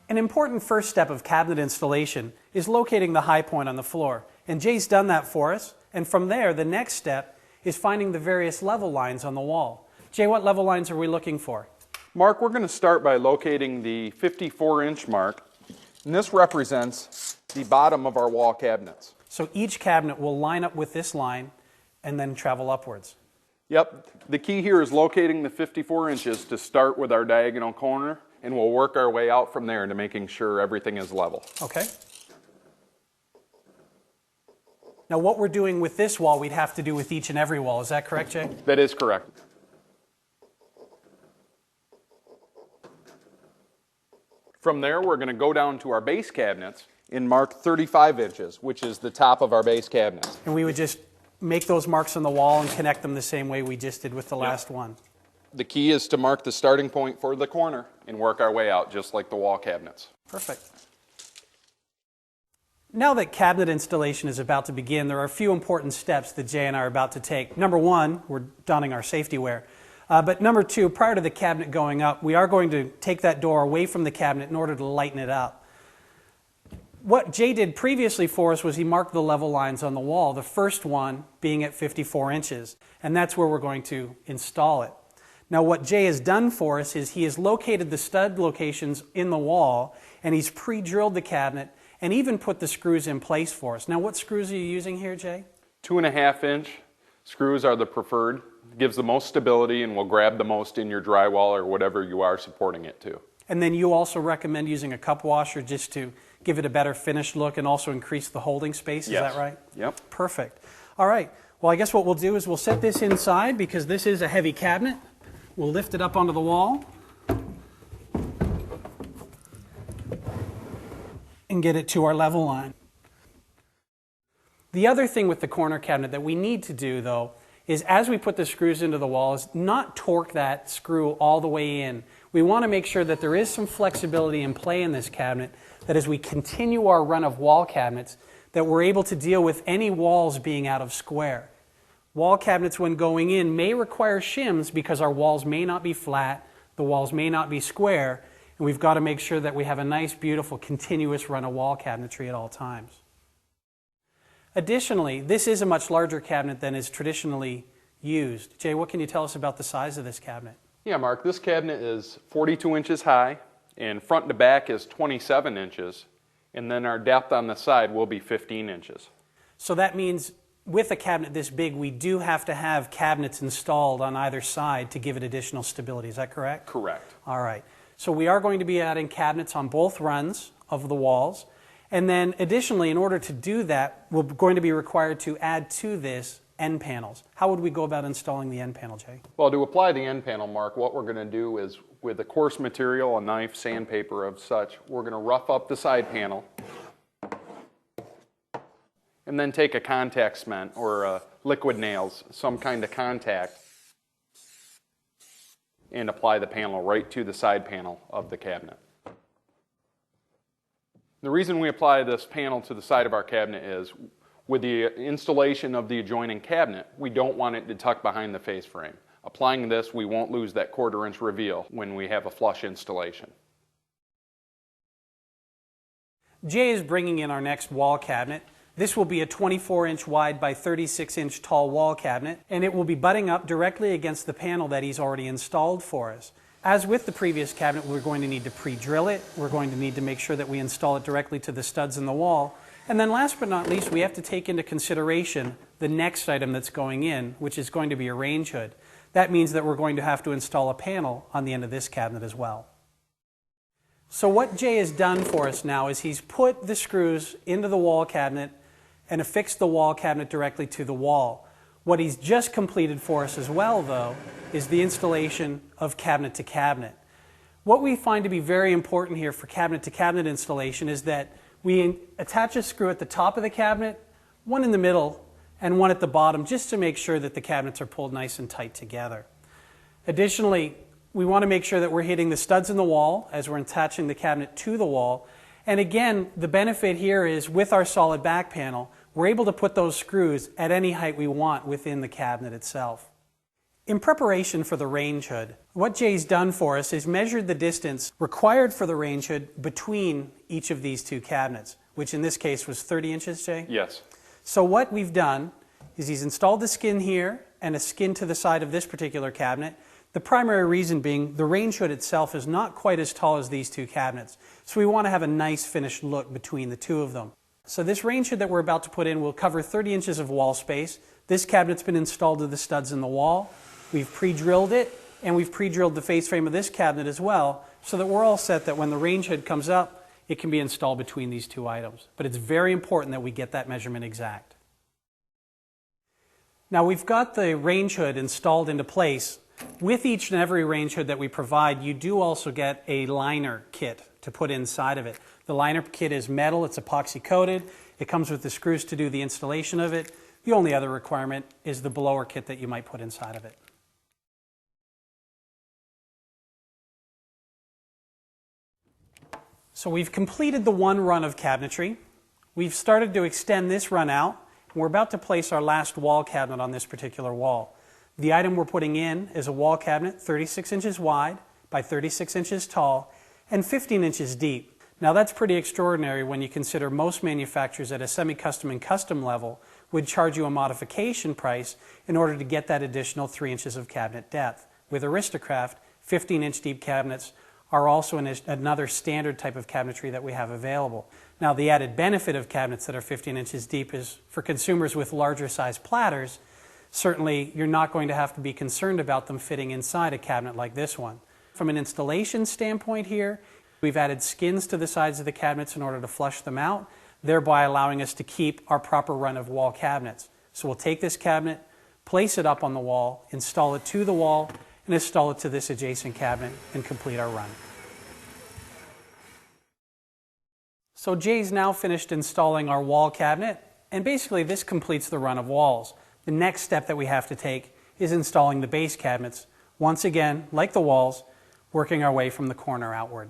An important first step of cabinet installation is locating the high point on the floor. And Jay's done that for us. And from there, the next step is finding the various level lines on the wall. Jay, what level lines are we looking for? Mark, we're going to start by locating the 54-inch mark. And this represents the bottom of our wall cabinets. So each cabinet will line up with this line and then travel upwards. Yep. The key here is locating the 54 inches to start with our diagonal corner, and we'll work our way out from there to making sure everything is level. Okay. Now what we're doing with this wall, we'd have to do with each and every wall. Is that correct, Jay? That is correct. From there, we're going to go down to our base cabinets and mark 35 inches, which is the top of our base cabinet. And we would just make those marks on the wall and connect them the same way we just did with the last one. The key is to mark the starting point for the corner and work our way out, just like the wall cabinets. Perfect. Now that cabinet installation is about to begin, there are a few important steps that Jay and I are about to take. Number one, we're donning our safety wear. But number two, prior to the cabinet going up, we are going to take that door away from the cabinet in order to lighten it up. What Jay did previously for us was he marked the level lines on the wall, the first one being at 54 inches, and that's where we're going to install it. Now what Jay has done for us is he has located the stud locations in the wall, and he's pre-drilled the cabinet and even put the screws in place for us. Now what screws are you using here, Jay? 2.5-inch screws are the preferred. Gives the most stability and will grab the most in your drywall or whatever you are supporting it to. And then you also recommend using a cup washer just to give it a better finished look and also increase the holding space, is Yes. that right? Yep. Perfect. All right, well I guess what we'll do is we'll set this inside because this is a heavy cabinet. We'll lift it up onto the wall and get it to our level line. The other thing with the corner cabinet that we need to do though is as we put the screws into the wall is not torque that screw all the way in. We want to make sure that there is some flexibility in play in this cabinet, that as we continue our run of wall cabinets, that we're able to deal with any walls being out of square. Wall cabinets when going in may require shims because our walls may not be flat, the walls may not be square, and we've got to make sure that we have a nice, beautiful, continuous run of wall cabinetry at all times. Additionally, this is a much larger cabinet than is traditionally used. Jay, what can you tell us about the size of this cabinet? Yeah, Mark, this cabinet is 42 inches high, and front to back is 27 inches, and then our depth on the side will be 15 inches. So that means with a cabinet this big, we do have to have cabinets installed on either side to give it additional stability. Is that correct? Correct. All right. So we are going to be adding cabinets on both runs of the walls. And then additionally, in order to do that, we're going to be required to add to this end panels. How would we go about installing the end panel, Jay? Well, to apply the end panel, Mark, what we're going to do is with a coarse material, a knife, sandpaper of such, we're going to rough up the side panel and then take a contact cement or liquid nails, some kind of contact, and apply the panel right to the side panel of the cabinet. The reason we apply this panel to the side of our cabinet is with the installation of the adjoining cabinet, we don't want it to tuck behind the face frame. Applying this, we won't lose that 1/4 inch reveal when we have a flush installation. Jay is bringing in our next wall cabinet. This will be a 24-inch wide by 36-inch tall wall cabinet, and it will be butting up directly against the panel that he's already installed for us. As with the previous cabinet, we're going to need to pre-drill it. We're going to need to make sure that we install it directly to the studs in the wall. And then last but not least, we have to take into consideration the next item that's going in, which is going to be a range hood. That means that we're going to have to install a panel on the end of this cabinet as well. So what Jay has done for us now is he's put the screws into the wall cabinet and affixed the wall cabinet directly to the wall. What he's just completed for us as well, though, is the installation of cabinet to cabinet. What we find to be very important here for cabinet to cabinet installation is that we attach a screw at the top of the cabinet, one in the middle, and one at the bottom, just to make sure that the cabinets are pulled nice and tight together. Additionally, we want to make sure that we're hitting the studs in the wall as we're attaching the cabinet to the wall. And again, the benefit here is with our solid back panel, we're able to put those screws at any height we want within the cabinet itself. In preparation for the range hood, what Jay's done for us is measured the distance required for the range hood between each of these two cabinets, which in this case was 30 inches, Jay? Yes. So what we've done is he's installed the skin here and a skin to the side of this particular cabinet. The primary reason being the range hood itself is not quite as tall as these two cabinets. So we want to have a nice finished look between the two of them. So this range hood that we're about to put in will cover 30 inches of wall space. This cabinet's been installed to the studs in the wall. We've pre-drilled it, and we've pre-drilled the face frame of this cabinet as well, so that we're all set that when the range hood comes up, it can be installed between these two items. But it's very important that we get that measurement exact. Now we've got the range hood installed into place. With each and every range hood that we provide, you do also get a liner kit to put inside of it. The liner kit is metal, it's epoxy coated, it comes with the screws to do the installation of it. The only other requirement is the blower kit that you might put inside of it. So we've completed the one run of cabinetry. We've started to extend this run out. We're about to place our last wall cabinet on this particular wall. The item we're putting in is a wall cabinet 36 inches wide by 36 inches tall and 15 inches deep. Now that's pretty extraordinary when you consider most manufacturers at a semi-custom and custom level would charge you a modification price in order to get that additional 3 inches of cabinet depth. With Aristokraft, 15-inch deep cabinets are also another standard type of cabinetry that we have available. Now the added benefit of cabinets that are 15 inches deep is for consumers with larger size platters, certainly you're not going to have to be concerned about them fitting inside a cabinet like this one. From an installation standpoint here, we've added skins to the sides of the cabinets in order to flush them out, thereby allowing us to keep our proper run of wall cabinets. So we'll take this cabinet, place it up on the wall, install it to the wall, and install it to this adjacent cabinet and complete our run. So Jay's now finished installing our wall cabinet, and basically this completes the run of walls. The next step that we have to take is installing the base cabinets, once again, like the walls, working our way from the corner outward.